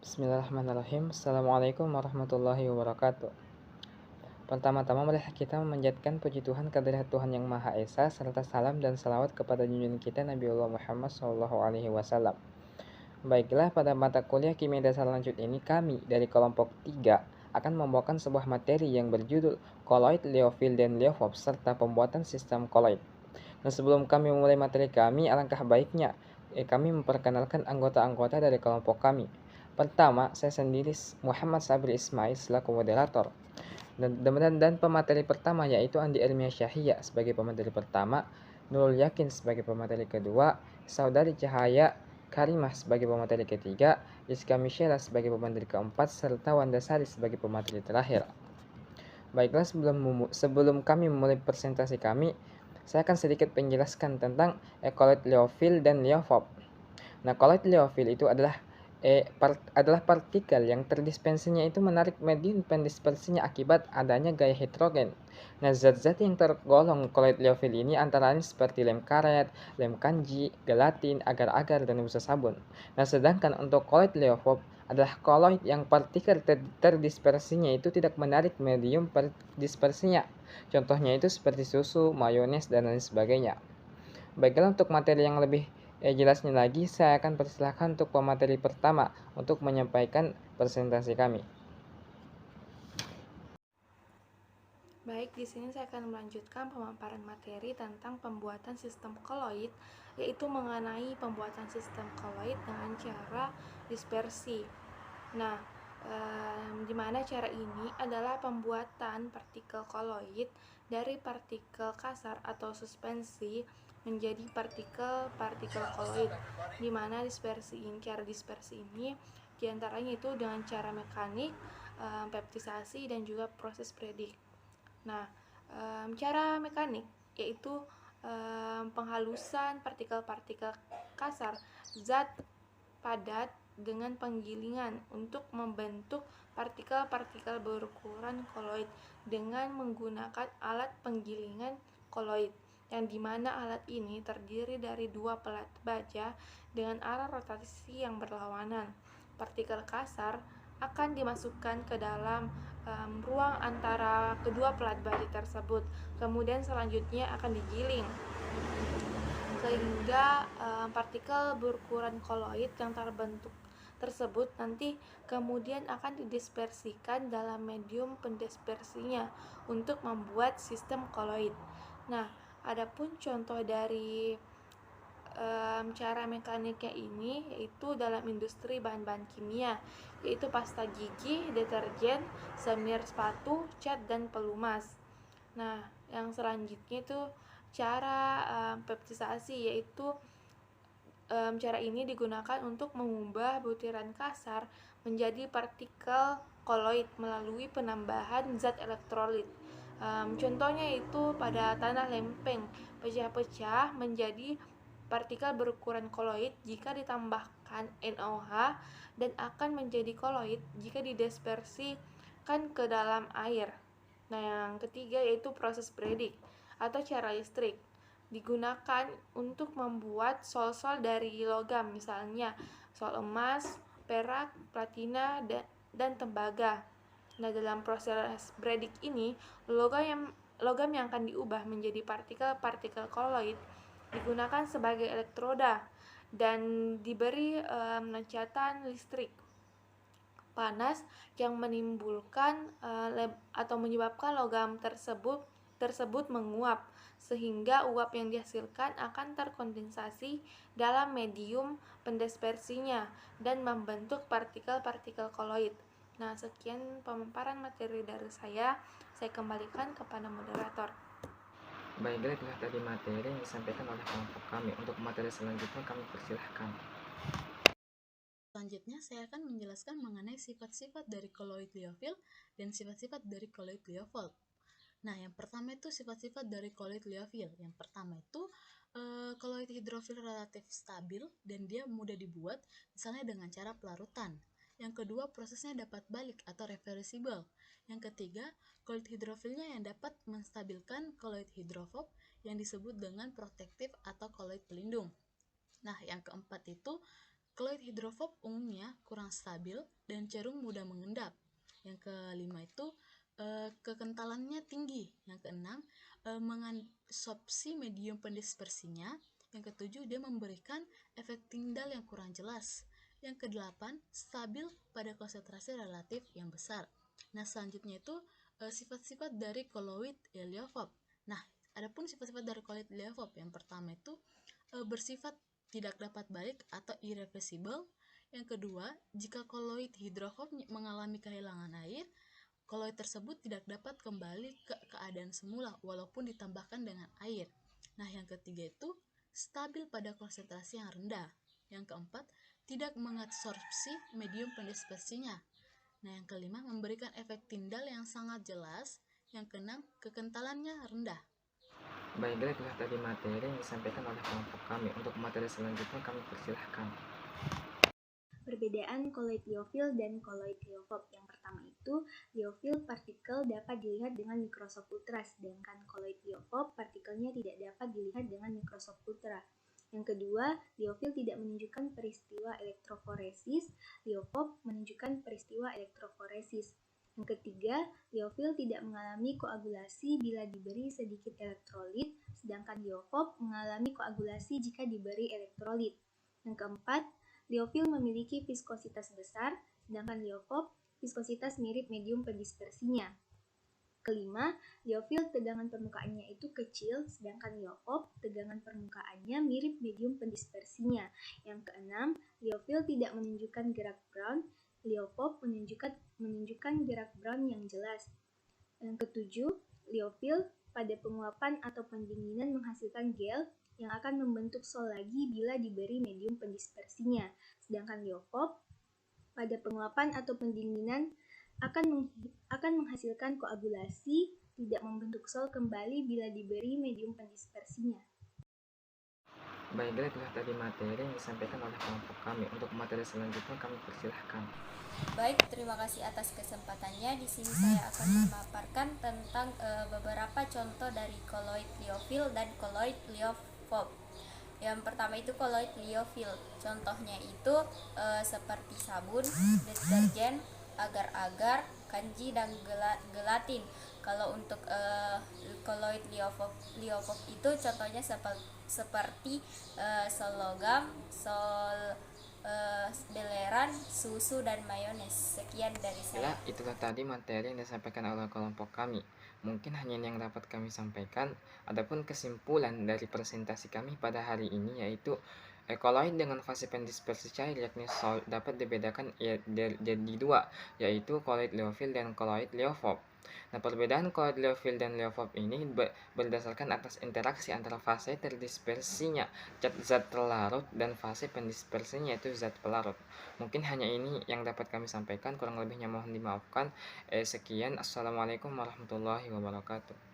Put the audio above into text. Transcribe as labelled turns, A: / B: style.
A: Bismillahirrahmanirrahim. Assalamualaikum warahmatullahi wabarakatuh. Pertama-tama marilah kita memanjatkan puji Tuhan kehadirat Tuhan Yang Maha Esa serta salam dan salawat kepada junjungan kita Nabiullah Muhammad SAW. Baiklah, pada mata kuliah Kimia Dasar Lanjut ini kami dari kelompok 3 akan membawakan sebuah materi yang berjudul Koloid, Liophil, dan Liofop serta pembuatan sistem koloid. Nah, sebelum kami memulai materi kami, alangkah baiknya kami memperkenalkan anggota-anggota dari kelompok kami. Pertama, saya sendiri Muhammad Sabri Ismail selaku moderator. Dan pemateri pertama yaitu Andi Elmia Syahia sebagai pemateri pertama, Nurul Yakin sebagai pemateri kedua, Saudari Cahaya Karimah sebagai pemateri ketiga, Rizka Michela sebagai pemateri keempat, serta Wanda Sari sebagai pemateri terakhir. Baiklah, sebelum kami memulai presentasi kami, saya akan sedikit menjelaskan tentang koloid Liophil dan Liofop. Nah, koloid Liophil itu adalah partikel yang terdispersinya itu menarik medium pendispersinya akibat adanya gaya hidrogen. Nah, zat-zat yang tergolong koloid Liophil ini antara lain seperti lem karet, lem kanji, gelatin, agar-agar, dan busa sabun. Nah, sedangkan untuk koloid Liofop adalah koloid yang partikel terdispersinya itu tidak menarik medium dispersinya. Contohnya itu seperti susu, mayones, dan lain sebagainya. Baiklah, untuk materi yang lebih jelasnya lagi, saya akan persilahkan untuk pemateri pertama untuk menyampaikan presentasi kami.
B: Baik, di sini saya akan melanjutkan pemaparan materi tentang pembuatan sistem koloid, yaitu mengenai pembuatan sistem koloid dengan cara dispersi. Nah, di mana cara ini adalah pembuatan partikel koloid dari partikel kasar atau suspensi menjadi partikel-partikel koloid, di mana cara dispersi ini diantaranya itu dengan cara mekanik, peptisasi, dan juga proses predik. Nah, cara mekanik yaitu penghalusan partikel-partikel kasar zat padat dengan penggilingan untuk membentuk partikel-partikel berukuran koloid dengan menggunakan alat penggilingan koloid, yang dimana alat ini terdiri dari dua pelat baja dengan arah rotasi yang berlawanan. Partikel kasar akan dimasukkan ke dalam ruang antara kedua pelat baja tersebut, kemudian selanjutnya akan digiling sehingga partikel berukuran koloid yang terbentuk tersebut nanti kemudian akan didispersikan dalam medium pendispersinya untuk membuat sistem koloid. Nah, adapun contoh dari cara mekaniknya ini yaitu dalam industri bahan-bahan kimia, yaitu pasta gigi, deterjen, semir sepatu, cat, dan pelumas. Nah, yang selanjutnya itu cara peptisasi, yaitu cara ini digunakan untuk mengubah butiran kasar menjadi partikel koloid melalui penambahan zat elektrolit. Contohnya itu pada tanah lempeng pecah-pecah menjadi partikel berukuran koloid jika ditambahkan NaOH dan akan menjadi koloid jika didispersikan ke dalam air. Nah, yang ketiga yaitu proses predik atau cara listrik. Digunakan untuk membuat sol-sol dari logam, misalnya sol emas, perak, platina, dan tembaga. Nah, dalam proses predik ini, logam yang akan diubah menjadi partikel-partikel koloid digunakan sebagai elektroda dan diberi cacatan listrik panas yang menimbulkan atau menyebabkan logam tersebut menguap, sehingga uap yang dihasilkan akan terkondensasi dalam medium pendispersinya dan membentuk partikel-partikel koloid. Nah, sekian pemaparan materi dari saya kembalikan kepada moderator.
A: Baiklah, itulah tadi materi yang disampaikan oleh kelompok kami. Untuk materi selanjutnya kami persilahkan.
C: Selanjutnya, saya akan menjelaskan mengenai sifat-sifat dari koloid liofil dan sifat-sifat dari koloid liofol. Nah, yang pertama itu sifat-sifat dari koloid liofil. Yang pertama itu koloid hidrofil relatif stabil dan dia mudah dibuat, misalnya dengan cara pelarutan. Yang kedua, prosesnya dapat balik atau reversible. Yang ketiga, koloid hidrofilnya yang dapat menstabilkan koloid hidrofob yang disebut dengan protektif atau koloid pelindung. Nah, yang keempat itu Koloid hidrofob umumnya kurang stabil dan cenderung mudah mengendap. Yang kelima itu kekentalannya tinggi. Yang keenam, mengabsorpsi medium pendispersinya. Yang ketujuh, dia memberikan efek tindal yang kurang jelas. Yang kedelapan, stabil pada konsentrasi relatif yang besar. Nah, selanjutnya itu sifat-sifat dari koloid heliofob. Nah, adapun sifat-sifat dari koloid heliofob, yang pertama itu bersifat tidak dapat balik atau irreversible. Yang kedua, jika koloid hidrofob mengalami kehilangan air, koloid tersebut tidak dapat kembali ke keadaan semula walaupun ditambahkan dengan air. Nah, yang ketiga itu stabil pada konsentrasi yang rendah. Yang keempat, tidak mengabsorpsi medium pendispersinya. Nah, yang kelima, memberikan efek tindal yang sangat jelas. Yang keenam, kekentalannya rendah.
A: Baiklah, itulah tadi materi yang disampaikan oleh kelompok kami. Untuk materi selanjutnya kami persilahkan.
D: Perbedaan koloid liofil dan koloid heliofob. Yang pertama itu, liofil partikel dapat dilihat dengan mikroskop ultra, sedangkan koloid heliofob partikelnya tidak dapat dilihat dengan mikroskop ultra. Yang kedua, liofil tidak menunjukkan peristiwa elektroforesis, heliofob menunjukkan peristiwa elektroforesis. Yang ketiga, liofil tidak mengalami koagulasi bila diberi sedikit elektrolit, sedangkan heliofob mengalami koagulasi jika diberi elektrolit. Yang keempat, liofil memiliki viskositas besar, sedangkan heliofob viskositas mirip medium pendispersinya. Kelima, liofil tegangan permukaannya itu kecil, sedangkan heliofob tegangan permukaannya mirip medium pendispersinya. Yang keenam, liofil tidak menunjukkan gerak Brown, heliofob menunjukkan gerak Brown yang jelas. Yang ketujuh, liofil pada penguapan atau pendinginan menghasilkan gel yang akan membentuk sol lagi bila diberi medium pendispersinya. Sedangkan heliofob pada penguapan atau pendinginan akan menghasilkan koagulasi, tidak membentuk sol kembali bila diberi medium pendispersinya.
A: Baiklah, itulah tadi materi yang disampaikan oleh kelompok kami. Untuk materi selanjutnya kami persilahkan.
E: Baik, terima kasih atas kesempatannya. Di sini saya akan memaparkan tentang beberapa contoh dari koloid liofil dan koloid liofob. Yang pertama itu koloid liofil. Contohnya itu seperti sabun, deterjen, agar-agar, kanji, dan gelatin. Kalau untuk koloid liofob itu contohnya seperti sol logam, sol beleran, susu, dan mayones. Sekian dari saya.
A: Itulah tadi materi yang disampaikan oleh kelompok kami. Mungkin hanya ini yang dapat kami sampaikan. Adapun kesimpulan dari presentasi kami pada hari ini yaitu koloid dengan fase pendispersi cair yakni sol dapat dibedakan jadi dua, yaitu koloid liofil dan koloid liofob. Nah, perbedaan koloid liofil dan liofob ini berdasarkan atas interaksi antara fase terdispersinya zat pelarut dan fase pendispersinya yaitu zat pelarut. Mungkin hanya ini yang dapat kami sampaikan, kurang lebihnya mohon dimaafkan. Sekian, assalamualaikum warahmatullahi wabarakatuh.